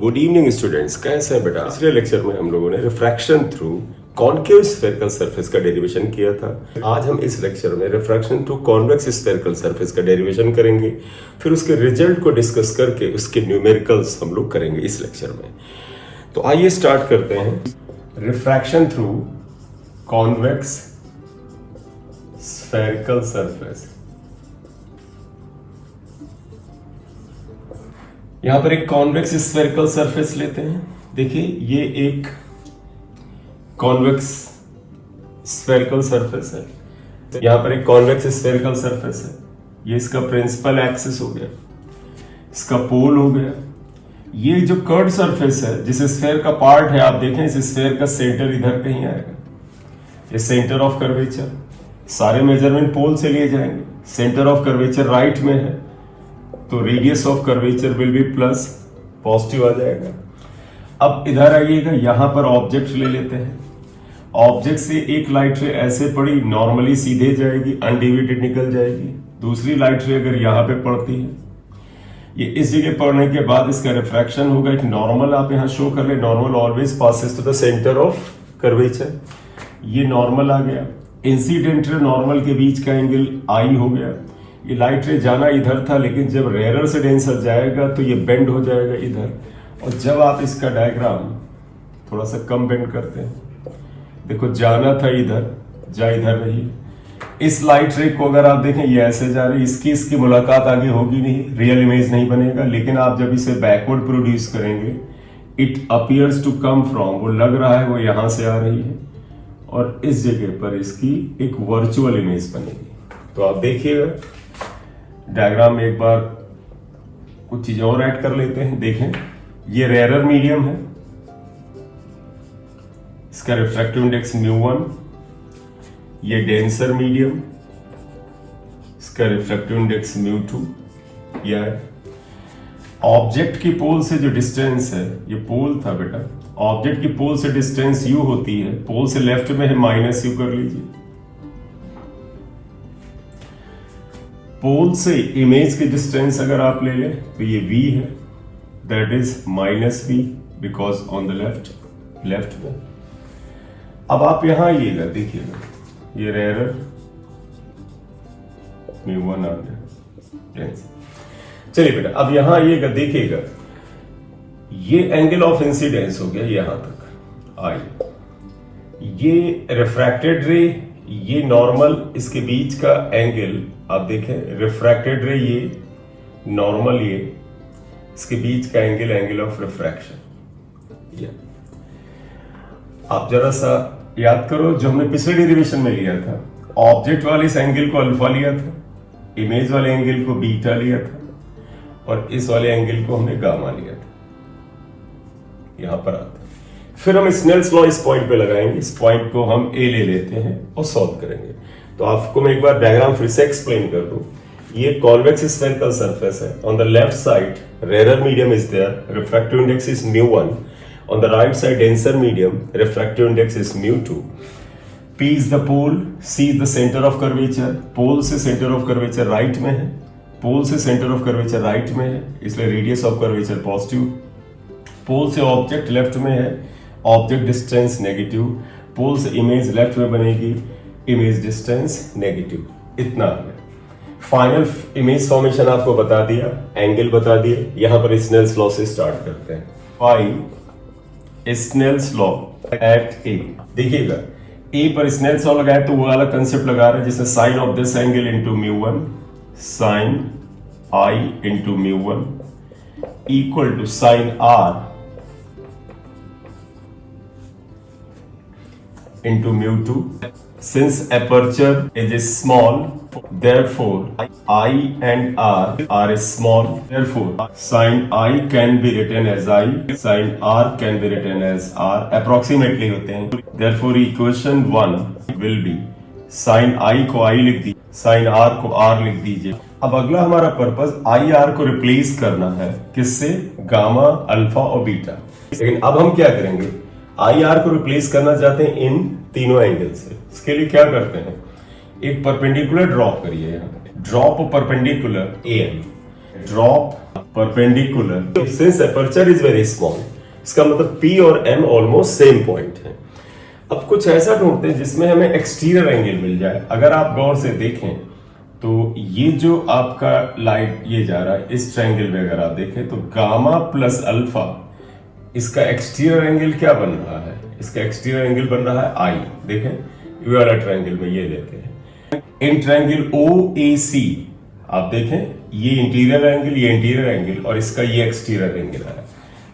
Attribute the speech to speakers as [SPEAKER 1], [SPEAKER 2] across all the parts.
[SPEAKER 1] Good evening students, कैसे हैं बेटा। पिछले लेक्चर में हम लोगों ने refraction through concave spherical surface का डेरिवेशन किया था। आज हम इस लेक्चर में refraction through convex spherical surface का डेरिवेशन करेंगे, फिर उसके रिजल्ट को डिस्कस करके उसके न्यूमेरिकल्स हम लोग करेंगे इस लेक्चर में। तो आइए स्टार्ट करते हैं। Refraction through convex spherical surface. यहां पर एक कॉन्वेक्स स्फेरिकल सरफेस लेते हैं। देखिए ये एक कॉन्वेक्स स्फेरिकल सरफेस है। यहां पर एक कॉन्वेक्स स्फेरिकल सरफेस है। ये इसका प्रिंसिपल एक्सिस हो गया, इसका पोल हो गया। ये जो कर्व सरफेस है, जिस स्फेयर का पार्ट है, आप देखें इस स्फेयर का सेंटर इधर कहीं आएगा। ये सेंटर ऑफ कर्वेचर, सारे मेजरमेंट पोल से लिए जाएंगे। सेंटर ऑफ कर्वेचर राइट में है, तो radius of curvature will be plus, positive आ जाएगा। अब इधर आइएगा, यहां पर ऑब्जेक्ट ले लेते हैं। ऑब्जेक्ट से एक लाइट रे ऐसे पड़ी, नॉर्मली सीधे जाएगी, अनडिवाइडेड निकल जाएगी। दूसरी लाइट रे अगर यहां पे पड़ती है, ये इस जगह पड़ने के बाद इसका रिफ्रैक्शन होगा। एक नॉर्मल आप यहां शो कर ले, normal always passes to the centre of curvature. ये नॉर्मल आ गया। इंसिडेंट रे नॉर्मल के बीच का एंगल आई हो गया। ये लाइट रे जाना इधर था, लेकिन जब रेयरर से डेंसर जाएगा तो ये बेंड हो जाएगा इधर। और जब आप इसका डायग्राम थोड़ा सा कम बेंड करते हैं, देखो जाना था इधर, जा इधर रही। इस लाइट रे को अगर आप देखें, ये ऐसे जा रही, इसकी मुलाकात आगे होगी नहीं, रियल इमेज नहीं बनेगा। लेकिन आप जब इसे बैकवर्ड प्रोड्यूस करेंगे, it appears to come from, वो लग रहा है वो यहां से आ रही है, और इस जगह पर इसकी एक वर्चुअल इमेज बनेगी। तो आप देखिएगा डायग्राम में एक बार कुछ चीजें और ऐड कर लेते हैं। देखें, ये रेयरर मीडियम है, इसका रिफ्रैक्टिव इंडेक्स μ1। ये डेंसर मीडियम, इसका रिफ्रैक्टिव इंडेक्स μ2। यह है ऑब्जेक्ट की पोल से जो डिस्टेंस है, ये पोल था बेटा, ऑब्जेक्ट की पोल से डिस्टेंस u होती है। पोल से लेफ्ट में है -u कर लीजिए। पोल से इमेज की डिस्टेंस अगर आप ले लें तो ये v है, that is -v because on the left में। अब आप यहां आइएगा, देखिएगा ये रेयरर μ1 आ गया। चलिए बेटा, अब यहां आइएगा, देखिएगा ये एंगल ऑफ इंसिडेंस हो गया यहां तक। आइए, ये रिफ्रैक्टेड रे, ये नॉर्मल, इसके बीच का एंगल आप देखें, रिफ्रैक्टेड रे ये नॉर्मल, ये इसके बीच का एंगल ऑफ रिफ्रैक्शन। ये आप जरा सा याद करो, जो हमने पिछले डेरिवेशन में लिया था, ऑब्जेक्ट वाले इस एंगल को अल्फा लिया था, इमेज वाले एंगल को बीटा लिया था, और इस वाले एंगल को हमने गामा लिया था। यहां पर आता है। फिर हम स्नेल्स लॉ इस पॉइंट पे लगाएंगे। इस पॉइंट को हम ए ले लेते हैं और सॉल्व करेंगे। तो आपको मैं एक बार डायग्राम फिर से एक्सप्लेन कर दूं। ये कॉन्वेक्स स्फेरिकल सरफेस है। On the left side rarer medium is there, refractive index is μ1। On the right side denser medium, refractive index is μ2। P is the pole, C is the center of curvature। पोल से centre of curvature right में है, पोल से centre of curvature right में है, इसलिए radius of curvature positive. पोल से object left में है, ऑब्जेक्ट डिस्टेंस नेगेटिव। पोल से इमेज लेफ्ट में बनेगी, इमेज डिस्टेंस नेगेटिव। इतना आ गया। फाइनल इमेज फॉर्मेशन आपको बता दिया, एंगल बता दिए। यहां पर स्नेल्स लॉ से स्टार्ट करते हैं। फाइंड स्नेल्स लॉ एट ए। देखिएगा ए पर स्नेल्स लॉ लगाए तो वो वाला कंसेप्ट लगा रहे हैं, जिसमें sine of this angle into μ1, sine i into μ1 equal to sine r into μ2. Since aperture is small, therefore I and R are small. Therefore, sin I can be written as I, sin R can be written as R. Approximately होते हैं. Therefore, equation 1 will be sin I को I लिख दीजिए, sin R को R लिख दीजिए। अब अगला हमारा पर्पस I R को रिप्लेस करना है, किससे? गामा, अल्फा और बीटा। लेकिन अब हम क्या करेंगे? आई आर को रिप्लेस करना चाहते हैं इन तीनों एंगल से। इसके लिए क्या करते हैं, एक परपेंडिकुलर ड्रॉप करिए। यहाँ drop perpendicular A M, drop perpendicular since aperture is very small, इसका मतलब P और M ऑलमोस्ट सेम पॉइंट है। अब कुछ ऐसा ढूंढते हैं जिसमें हमें एक्सटीरियर एंगल मिल जाए। अगर आप गौर से देखें तो ये जो आपका लाइट ये जा रहा है इस ट्रायंगल में, अगर आप देखें तो गामा प्लस अल्फा, इसका एक्सटीरियर एंगल क्या बन रहा है? इसका एक्सटीरियर एंगल बन रहा है आई। देखें ये वाला ट्रायंगल में ये लेते हैं इन ट्रायंगल OAC, आप देखें ये इंटीरियर एंगल, ये इंटीरियर एंगल और इसका ये एक्सटीरियर एंगल है।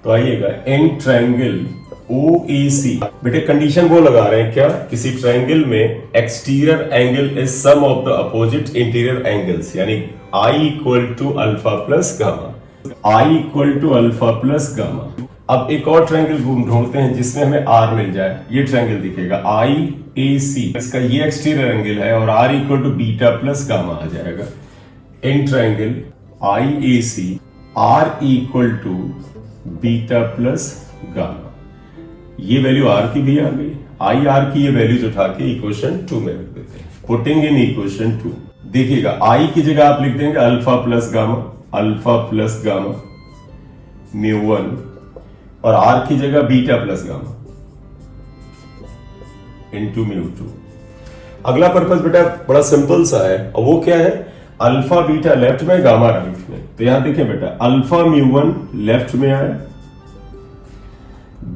[SPEAKER 1] तो आइएगा इन ट्रायंगल OAC, बेटे कंडीशन वो लगा रहे हैं क्या? किसी ट्रायंगल में exterior angle is sum of the opposite interior angles, यानी I equal to alpha plus gamma, I equal to alpha plus gamma. अब एक और ट्रायंगल ढूंढते हैं जिसमें हमें R मिल जाए। ये ट्रायंगल दिखेगा IAC, इसका ये एक्सटीरियर एंगल है और R equal to beta plus gamma आ जाएगा। In triangle IAC R equal to beta plus gamma, ये वैल्यू R की भी आ गई। IR की ये वैल्यूज उठा के इक्वेशन 2 में रख देते हैं। पुटिंग इन इक्वेशन 2, देखिएगा I की जगह आप लिख देंगे अल्फा प्लस गामा μ1 और R की जगह बीटा प्लस गामा इनटू μ2। अगला पर्पस बेटा बड़ा सिंपल सा है और वो क्या है? अल्फा बीटा लेफ्ट में, गामा राइट में। तो यहां देखें बेटा अल्फा μ1 लेफ्ट में आया,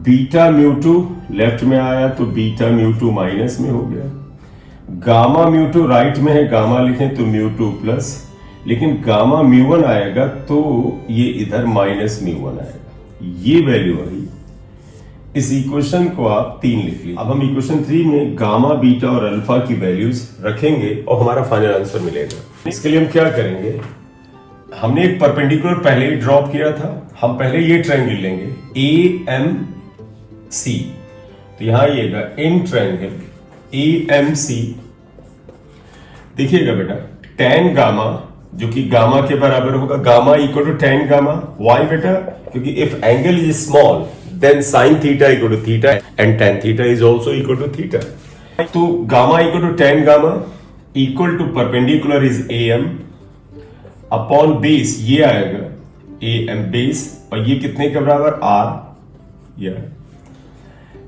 [SPEAKER 1] बीटा μ2 लेफ्ट में आया तो बीटा μ2 माइनस में हो गया, गामा μ2 राइट में है, गामा लिखें तो μ2 प्लस, लेकिन गामा μ1 आएगा तो ये इधर माइनस μ1 आएगा। ये वैल्यू आई। इस इक्वेशन को आप 3 लिख लीजिए। अब हम इक्वेशन 3 में गामा बीटा और अल्फा की वैल्यूज रखेंगे और हमारा फाइनल आंसर मिलेगा। इसके लिए हम क्या करेंगे? हमने एक परपेंडिकुलर पहले ही ड्रॉप किया था। हम पहले ये ट्रायंगल लेंगे AMC, तो यहां आइएगा इन ट्रायंगल AMC, देखिएगा बेटा tan गामा जो कि गामा के बराबर होगा, gamma equal to tan gamma. Why बेटा? क्योंकि if angle is small then sin theta equal to theta and tan theta is also equal to theta. तो gamma equal to tan gamma equal to perpendicular is AM upon base, ये आएगा AM base, और ये कितने के बराबर? R।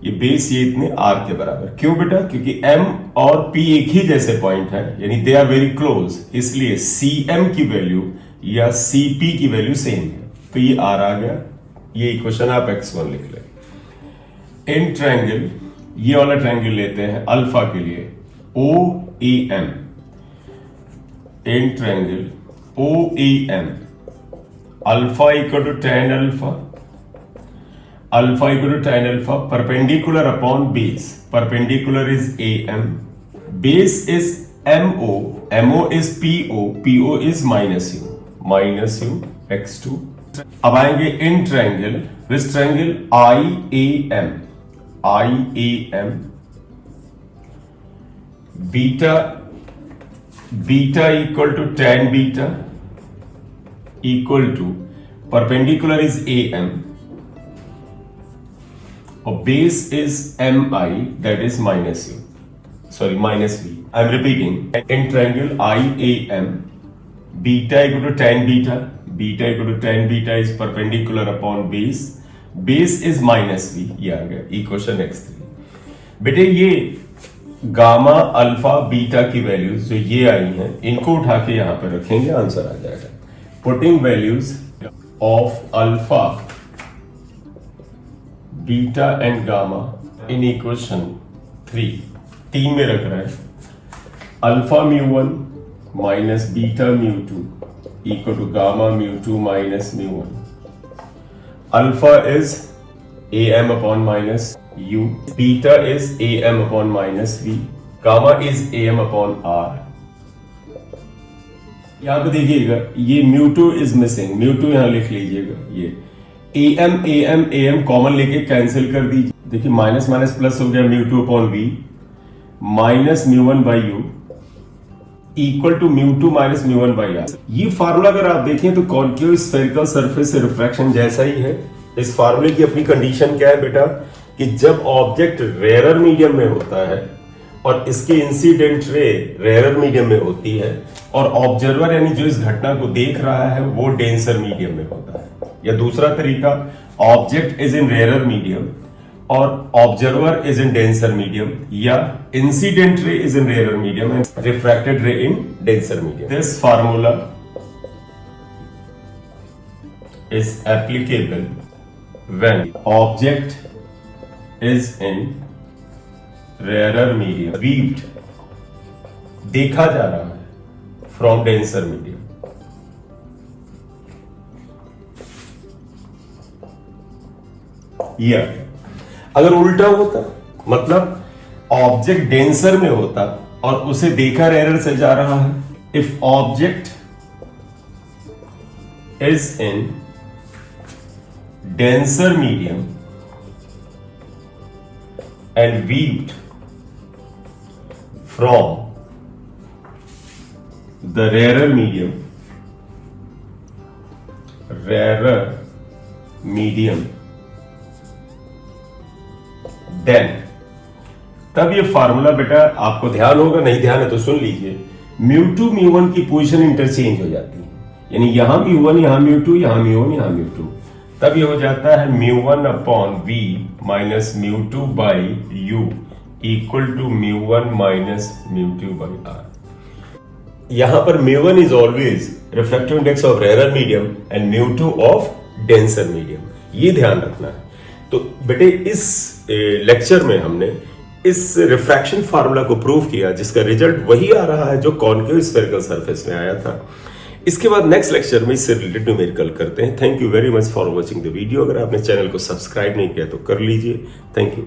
[SPEAKER 1] ये base ये इतने R के बराबर। क्यों बेटा? क्योंकि M और P एक ही जैसे पॉइंट है, यानी दे आर वेरी क्लोज, इसलिए CM की वैल्यू या CP की वैल्यू सेम है। तो ये R आ गया। ये इक्वेशन आप X1 लिख लें। इन ट्रायंगल, ये वाला ट्रायंगल लेते हैं अल्फा के लिए OAM, in triangle OAM alpha equal to tan alpha equal to tan alpha, perpendicular upon base, perpendicular is AM, base is MO is PO is minus U X2। अब आएंगे in triangle, which triangle IAM beta equal to tan beta equal to perpendicular is AM और base is MI that is minus V। I am repeating. In triangle IAM beta equal to tan beta equal to tan beta is perpendicular upon base is minus V। ये आ गया equation X3। बेटे ये gamma alpha beta की values जो ये आई हैं, इनको उठा के यहां पर रखेंगे, आंसर आ जाएगा। Putting values of alpha beta and gamma in equation 3 में रख रहे हैं। Alpha μ1 minus beta μ2 equal to gamma μ2 minus μ1. Alpha is AM upon minus U. Beta is AM upon minus V. Gamma is AM upon R. यहां पे देखिएगा ये μ2 is missing, μ2 यहां लिख लीजिएगा। ये AM कॉमन लेके कैंसिल कर दीजिए। देखिए माइनस माइनस प्लस हो गया, μ2 upon V minus μ1 by U equal to μ2 minus μ1 by R. ये फार्मूला अगर आप देखें तो कॉन्केव स्फेरिकल सरफेस से रिफ्रैक्शन जैसा ही है। इस फार्मूले की अपनी कंडीशन क्या है बेटा? कि जब ऑब्जेक्ट रेयर मीडियम में होता है और इसकी इंसिडेंट रे रेयर मीडियम में होती है, और ऑब्जर्वर यानी जो इस घटना को देख रहा है वो डेंसर मीडियम में होता है। या दूसरा तरीका, object is in rare medium और observer is in denser medium, या incident ray is in rare medium and refracted ray in denser medium. This formula is applicable when object is in rarer medium, viewed, देखा जा रहा है from denser medium। या अगर उल्टा होता, मतलब ऑब्जेक्ट डेंसर में होता और उसे देखा रेयर से जा रहा है, if object is in denser medium and viewed from the rarer medium, then तब ये फार्मूला बेटा आपको ध्यान होगा, नहीं ध्यान है तो सुन लीजिए, μ2 μ1 की पोजीशन इंटरचेंज हो जाती है, यानी यहां μ1 यहां μ2 यहां μ1 यहां μ2, तब ये हो जाता है μ1 upon v minus μ2 by u equal to μ1 minus μ2 by r। यहां पर μ1 is always refractive index of rare medium and μ2 of denser medium, ये ध्यान रखना है। तो बेटे इस लेक्चर में हमने इस रिफ्रैक्शन फार्मूला को प्रूव किया, जिसका रिजल्ट वही आ रहा है जो कॉनकेव स्फेरिकल सरफेस में आया था। इसके बाद नेक्स्ट लेक्चर में इससे रिलेटेड न्यूमेरिकल करते हैं। Thank you very much for watching the video. अगर आपने चैनल को सब्सक्राइब नहीं किया तो कर लीजिए। Thank you.